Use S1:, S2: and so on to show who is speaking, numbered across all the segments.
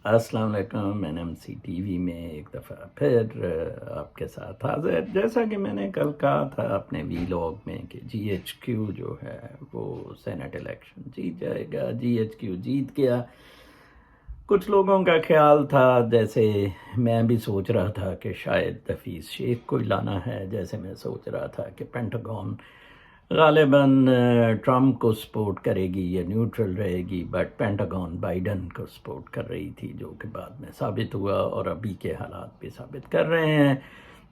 S1: السلام علیکم، N M C T V میں ایک دفعہ پھر آپ کے ساتھ حاضر. جیسا کہ میں نے کل کہا تھا اپنے ویلاگ میں کہ جی ایچ کیو جو ہے وہ سینٹ الیکشن جیت جائے گا. جی ایچ کیو جیت گیا. کچھ لوگوں کا خیال تھا، جیسے میں بھی سوچ رہا تھا کہ شاید حفیظ شیخ کو لانا ہے، جیسے میں سوچ رہا تھا کہ پینٹاگون غالباً ٹرمپ کو سپورٹ کرے گی یا نیوٹرل رہے گی، بٹ پینٹاگون بائیڈن کو سپورٹ کر رہی تھی، جو کہ بعد میں ثابت ہوا اور ابھی کے حالات بھی ثابت کر رہے ہیں.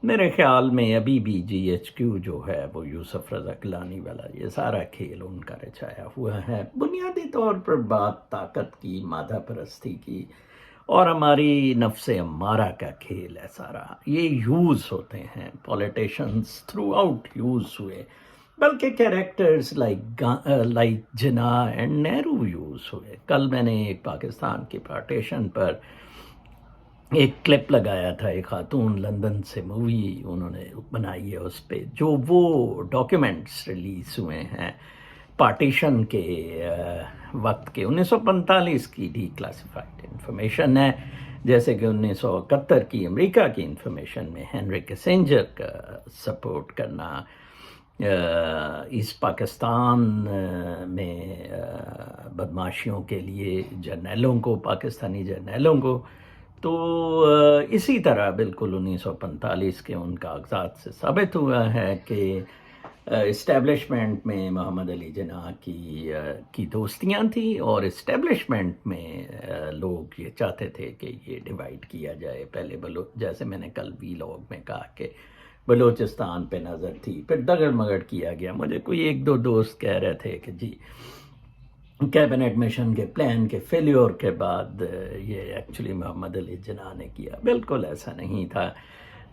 S1: میرے خیال میں ابھی بھی جی ایچ کیو جو ہے وہ یوسف رضا گیلانی والا یہ سارا کھیل ان کا رچایا ہوا ہے. بنیادی طور پر بات طاقت کی، مادہ پرستی کی اور ہماری نفس امارہ کا کھیل ہے سارا. یہ یوز ہوتے ہیں، پولیٹیشنز تھرو آؤٹ یوز ہوئے، بلکہ characters like Jinnah and Nehru use ہوئے. کل میں نے ایک پاکستان کی پارٹیشن پر ایک کلپ لگایا تھا، ایک خاتون لندن سے مووی انہوں نے بنائی ہے، اس پہ جو وہ ڈاکیومنٹس ریلیز ہوئے ہیں پارٹیشن کے وقت کے، 1945 کی ڈی کلاسیفائڈ انفارمیشن ہے، جیسے کہ 1971 کی امریکہ کی انفارمیشن میں ہینری کسنجر کا سپورٹ کرنا، ایسٹ پاکستان میں بدماشیوں کے لیے جرنیلوں کو، پاکستانی جرنیلوں کو. تو اسی طرح بالکل 1945 کے ان کاغذات سے ثابت ہوا ہے کہ اسٹیبلشمنٹ میں محمد علی جناح کی دوستیاں تھیں، اور اسٹیبلشمنٹ میں لوگ یہ چاہتے تھے کہ یہ ڈیوائیڈ کیا جائے. پہلے جیسے میں نے کل ویلاگ میں کہا کہ بلوچستان پہ نظر تھی، پھر دگڑ مگڑ کیا گیا. مجھے کوئی ایک دو دوست کہہ رہے تھے کہ جی کیبنٹ مشن کے پلان کے فیلیور کے بعد یہ ایکچولی محمد علی جناح نے کیا. بالکل ایسا نہیں تھا.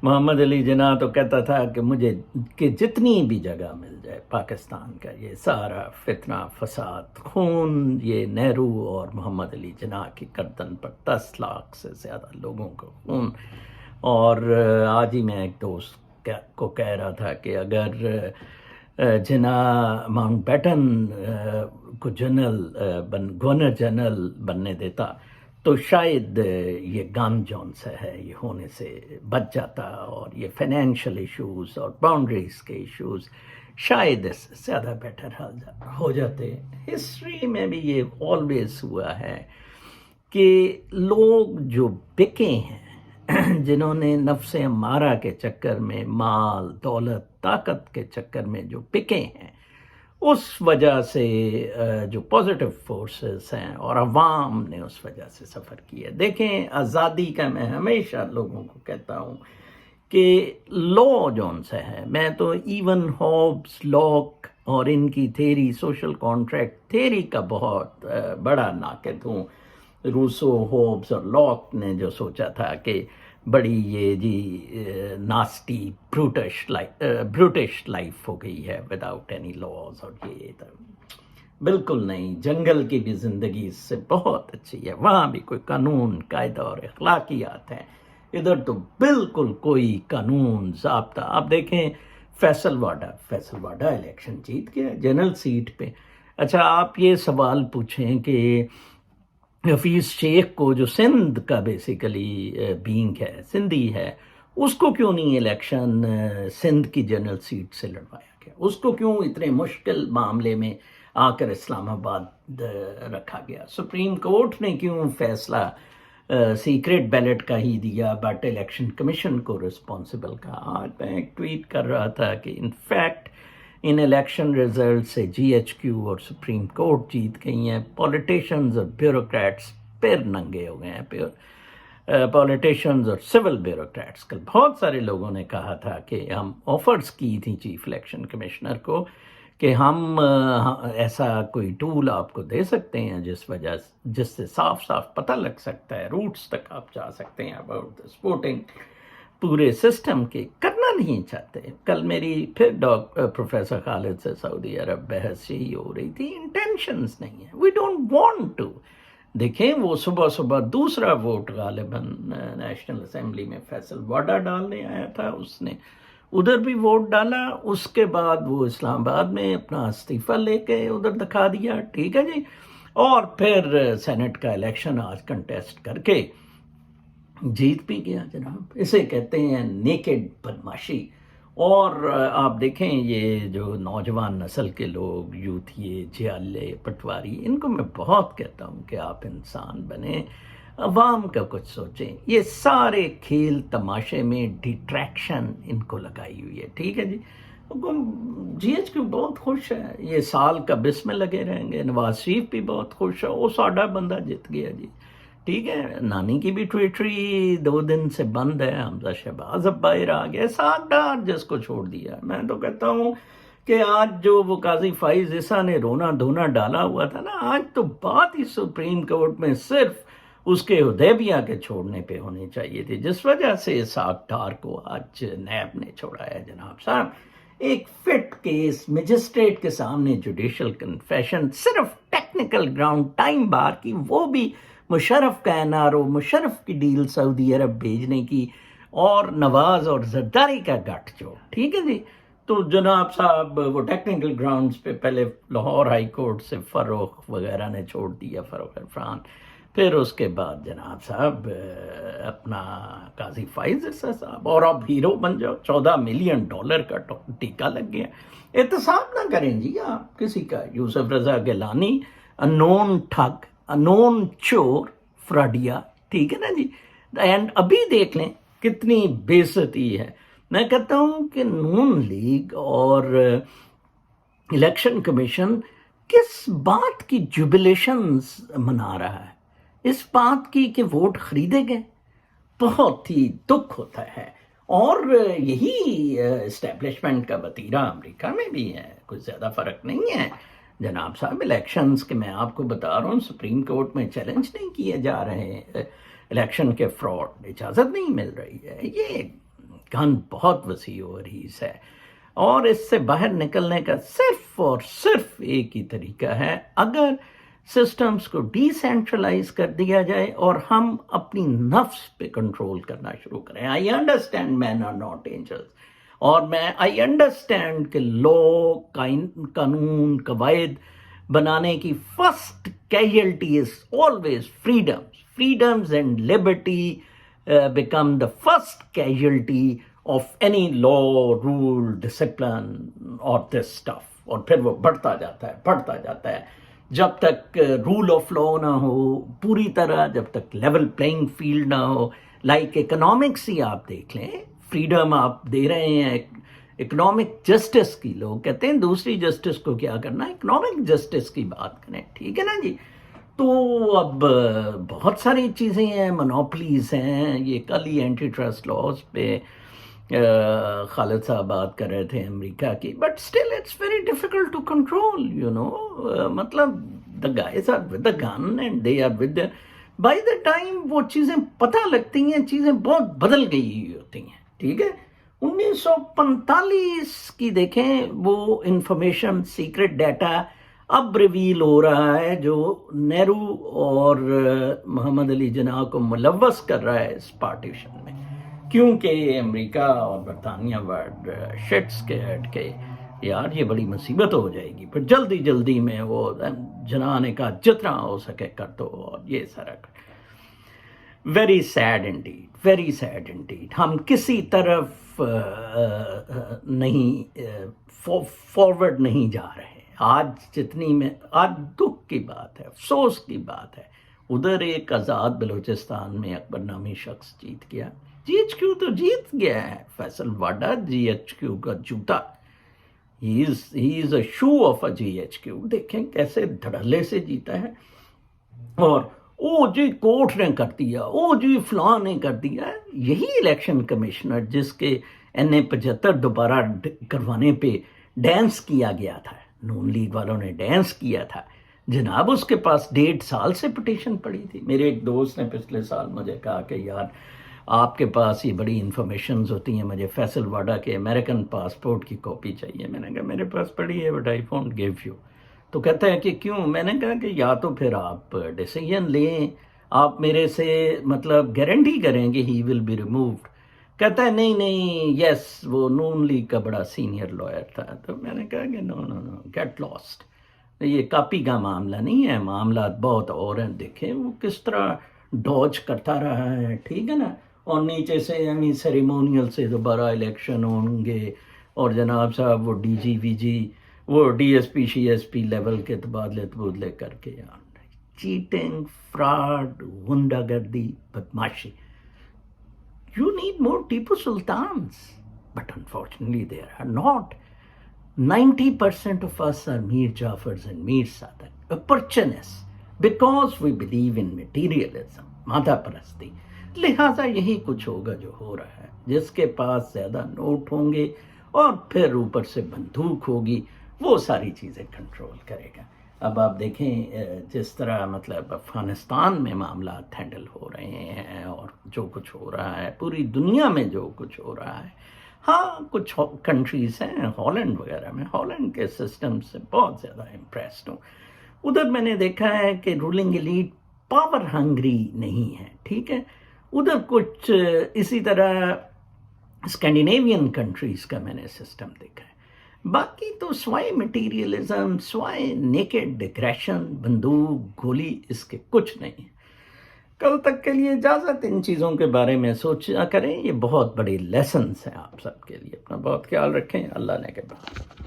S1: محمد علی جناح تو کہتا تھا کہ مجھے کہ جتنی بھی جگہ مل جائے پاکستان کا یہ سارا فتنہ فساد خون، یہ نہرو اور محمد علی جناح کی گردن پر 10 لاکھ سے زیادہ لوگوں کو خون. اور آج ہی میں ایک دوست کو کہہ رہا تھا کہ اگر جناح ماؤنٹ بیٹن کو گورنر جنرل بننے دیتا تو شاید یہ گام جون سے ہے یہ ہونے سے بچ جاتا، اور یہ فائنینشیل ایشوز اور باؤنڈریز کے ایشوز شاید اس سے زیادہ بیٹر ہو جاتے. ہسٹری میں بھی یہ آلویز ہوا ہے کہ لوگ جو بکے ہیں، جنہوں نے نفس امارہ کے چکر میں، مال دولت طاقت کے چکر میں جو بکے ہیں، اس وجہ سے جو پازیٹیو فورسز ہیں اور عوام نے اس وجہ سے سفر کیا. دیکھیں آزادی کا میں ہمیشہ لوگوں کو کہتا ہوں کہ لا جون سے ہے، میں تو ایون ہوبز، لاک اور ان کی تھیری، سوشل کانٹریکٹ تھیری کا بہت بڑا ناقد ہوں. روسو، ہوبز اور لاک نے جو سوچا تھا کہ بڑی یہ جی ناسٹی بروٹش لائف ہو گئی ہے وداؤٹ اینی لاز، اور یہ بالکل نہیں. جنگل کی بھی زندگی اس سے بہت اچھی ہے، وہاں بھی کوئی قانون قاعدہ اور اخلاقیات ہیں. ادھر تو بالکل کوئی قانون ضابطہ. آپ دیکھیں فیصل واڈا الیکشن جیت گیا جنرل سیٹ پہ. اچھا آپ یہ سوال پوچھیں کہ حفیظ شیخ کو جو سندھ کا بیسیکلی بینگ ہے، سندھی ہے، اس کو کیوں نہیں الیکشن سندھ کی جنرل سیٹ سے لڑوایا گیا؟ اس کو کیوں اتنے مشکل معاملے میں آ کر اسلام آباد رکھا گیا؟ سپریم کورٹ نے کیوں فیصلہ سیکرٹ بیلٹ کا ہی دیا بٹ الیکشن کمیشن کو رسپانسبل کہا؟ آج میں ایک ٹویٹ کر رہا تھا کہ انفیکٹ ان الیکشن ریزلٹ سے جی ایچ کیو اور سپریم کورٹ جیت گئی ہیں. پولیٹیشنز اور بیوروکریٹس پیر ننگے ہو گئے ہیں. پولیٹیشنز اور سول بیوروکریٹس. کل بہت سارے لوگوں نے کہا تھا کہ ہم آفرز کی تھیں چیف الیکشن کمشنر کو کہ ہم ایسا کوئی ٹول آپ کو دے سکتے ہیں جس سے صاف صاف پتہ لگ سکتا ہے، روٹس تک آپ جا سکتے ہیں اباؤٹ دس ووٹنگ پورے سسٹم کے. کرنا نہیں چاہتے. کل میری پھر پروفیسر خالد سے سعودی عرب بحث یہی ہو رہی تھی، انٹینشنز نہیں ہیں. We don't want to. دیکھیں وہ صبح دوسرا ووٹ غالباً نیشنل اسمبلی میں فیصل واڈا ڈالنے آیا تھا، اس نے ادھر بھی ووٹ ڈالا. اس کے بعد وہ اسلام آباد میں اپنا استعفیٰ لے کے ادھر دکھا دیا. ٹھیک ہے جی، اور پھر سینٹ کا الیکشن آج کنٹیسٹ کر کے جیت بھی گیا جناب. اسے کہتے ہیں نیکڈ بدماشی. اور آپ دیکھیں یہ جو نوجوان نسل کے لوگ یوتھ، یہ جیالے پٹواری، ان کو میں بہت کہتا ہوں کہ آپ انسان بنیں، عوام کا کچھ سوچیں. یہ سارے کھیل تماشے میں ڈیٹریکشن ان کو لگائی ہوئی ہے. ٹھیک ہے جی، جی ایچ کیو بہت خوش ہے، یہ سال کا بس میں لگے رہیں گے. نواز شریف بھی بہت خوش ہے، وہ ساڈا بندہ جیت گیا جی. ٹھیک ہے، نانی کی بھی ٹویٹری 2 دن سے بند ہے. حمزہ شہباز اب باہر آ گیا، ساڈا جس کو چھوڑ دیا. میں تو کہتا ہوں کہ آج جو وہ قاضی فائز عیسیٰ نے رونا دھونا ڈالا ہوا تھا نا، آج تو بات ہی سپریم کورٹ میں صرف اس کے حدیبیہ کے چھوڑنے پہ ہونی چاہیے تھی، جس وجہ سے اسحاق ڈار کو آج نیب نے چھوڑا ہے. جناب صاحب، ایک فٹ کیس مجسٹریٹ کے سامنے جوڈیشل کنفیشن، صرف ٹیکنیکل گراؤنڈ ٹائم بار کی، وہ بھی مشرف کا این آر او، مشرف کی ڈیل سعودی عرب بھیجنے کی، اور نواز اور زرداری کا گٹھ جو. ٹھیک ہے جی. تو جناب صاحب وہ ٹیکنیکل گراؤنڈز پہ پہلے لاہور ہائی کورٹ سے فروخ وغیرہ نے چھوڑ دیا، فروخ عرفان. پھر اس کے بعد جناب صاحب اپنا قاضی فائز عیسیٰ صاحب، اور اب ہیرو بن جاؤ. $14 ملین کا ٹیکہ لگ گیا. احتساب نہ کریں جی آپ کسی کا. یوسف رضا گیلانی، انون ٹھگ، انون چور، فراڈیا. ٹھیک ہے نا جی. اینڈ ابھی دیکھ لیں کتنی بے عزتی ہے. میں کہتا ہوں کہ نون لیگ اور الیکشن کمیشن کس بات کی جوبلیشنز منا رہا ہے؟ اس بات کی کہ ووٹ خریدے گئے. بہت ہی دکھ ہوتا ہے. اور یہی اسٹیبلشمنٹ کا وتیرہ امریکہ میں بھی ہے، کچھ زیادہ فرق نہیں ہے جناب صاحب. الیکشنز کے میں آپ کو بتا رہا ہوں سپریم کورٹ میں چیلنج نہیں کیے جا رہے ہیں. الیکشن کے فراڈ اجازت نہیں مل رہی ہے. یہ گن بہت وسیع ہو رہی ہے، اور اس سے باہر نکلنے کا صرف اور صرف ایک ہی طریقہ ہے، اگر سسٹمز کو ڈی سینٹرلائز کر دیا جائے اور ہم اپنی نفس پہ کنٹرول کرنا شروع کریں. I understand men are not angels, اور میں آئی انڈرسٹینڈ کہ لا، قانون، قواعد بنانے کی first casualty is always freedoms and liberty become the first casualty of any law, rule, discipline or this stuff. اور پھر وہ بڑھتا جاتا ہے جب تک رول آف لا نہ ہو پوری طرح، جب تک لیول پلینگ فیلڈ نہ ہو. لائک اکنامکس ہی آپ دیکھ لیں، فریڈم آپ دے رہے ہیں اکنامک جسٹس کی. لوگ کہتے ہیں دوسری جسٹس کو کیا کرنا، اکنامک جسٹس کی بات کریں. ٹھیک ہے نا جی. تو اب بہت ساری چیزیں ہیں، منوپلیز ہیں. یہ کل ہی اینٹی ٹرسٹ لاز پہ خالد صاحب بات کر رہے تھے امریکہ کی. But still it's very difficult to control, you know. مطلب the guys are with the gun and they are with by the time وہ چیزیں پتہ لگتی ہیں، چیزیں بہت بدل گئی ہوتی ہیں. ٹھیک ہے. 1945 کی دیکھیں وہ انفارمیشن، سیکرٹ ڈیٹا اب ریویل ہو رہا ہے، جو نہرو اور محمد علی جناح کو ملوث کر رہا ہے اس پارٹیشن میں. کیونکہ امریکہ اور برطانیہ ورڈ شٹس کے ہٹ کے یار یہ بڑی مصیبت ہو جائے گی. پھر جلدی میں وہ جناح نے کہا جتنا ہو سکے کر دو، اور یہ سارا ویری سیڈ انڈیڈ. ہم کسی طرف نہیں فارورڈ نہیں جا رہے. آج دکھ کی بات ہے، افسوس کی بات ہے، ادھر ایک آزاد بلوچستان میں اکبر نامی شخص جیت گیا. جی ایچ کیو تو جیت گیا ہے. فیصل واڈا جی ایچ کیو کا جوتا، ہی از اے شو of a G H Q. دیکھیں کیسے دھڑلے سے جیتا ہے. اور او جی کوٹ نے کر دیا، او جی فلاں نے کر دیا. یہی الیکشن کمشنر جس کے NA-75 دوبارہ کروانے پہ ڈانس کیا گیا تھا، نون لیگ والوں نے ڈانس کیا تھا جناب، اس کے پاس 1.5 سال سے پٹیشن پڑی تھی. میرے ایک دوست نے پچھلے سال مجھے کہا کہ یار آپ کے پاس یہ بڑی انفارمیشنز ہوتی ہیں، مجھے فیصل واڈا کے امریکن پاسپورٹ کی کاپی چاہیے. میں نے کہا میرے پاس پڑی ہے but I won't give you. تو کہتا ہے کہ کیوں؟ میں نے کہا کہ یا تو پھر آپ ڈیسیژن لیں، آپ میرے سے مطلب گارنٹی کریں کہ ہی ول بی ریمووڈ. کہتا ہے نہیں یس، وہ نون لیگ کا بڑا سینئر لائر تھا. تو میں نے کہا کہ نو گیٹ لاسٹ. یہ کاپی کا معاملہ نہیں ہے، معاملات بہت اور ہیں. دیکھیں وہ کس طرح ڈوج کرتا رہا ہے، ٹھیک ہے نا، اور نیچے سے یعنی سیریمونیل سے دوبارہ الیکشن ہوں گے، اور جناب صاحب وہ ڈی جی وی جی، وہ ڈی ایس پی شی ایس پی لیول کے تبادلے کر کے یار چیٹنگ، فراڈ، غنڈہ گردی، بدماشی. You need more Tipu Sultans, but unfortunately there are not. 90% of us are Mir Jafars and Mir Sadat, opportunists, because we believe in materialism, مادہ پرستی. لہٰذا یہی کچھ ہوگا جو ہو رہا ہے. جس کے پاس زیادہ نوٹ ہوں گے اور پھر اوپر سے بندوق ہوگی، وہ ساری چیزیں کنٹرول کرے گا. اب آپ دیکھیں جس طرح مطلب افغانستان میں معاملات ہینڈل ہو رہے ہیں اور جو کچھ ہو رہا ہے پوری دنیا میں، جو کچھ ہو رہا ہے. ہاں کچھ کنٹریز ہیں، ہالینڈ وغیرہ میں، ہالینڈ کے سسٹم سے بہت زیادہ امپریسڈ ہوں. ادھر میں نے دیکھا ہے کہ رولنگ ایلیٹ پاور ہنگری نہیں ہے، ٹھیک ہے. ادھر کچھ اسی طرح اسکینڈینیوین کنٹریز کا میں نے سسٹم دیکھا ہے. باقی تو سوائے مٹیریلزم، سوائے نیکڈ اگریشن، بندوق گولی، اس کے کچھ نہیں. کل تک کے لیے اجازت. ان چیزوں کے بارے میں سوچا کریں، یہ بہت بڑے لیسنز ہیں آپ سب کے لیے. اپنا بہت خیال رکھیں. اللہ نے کے بعد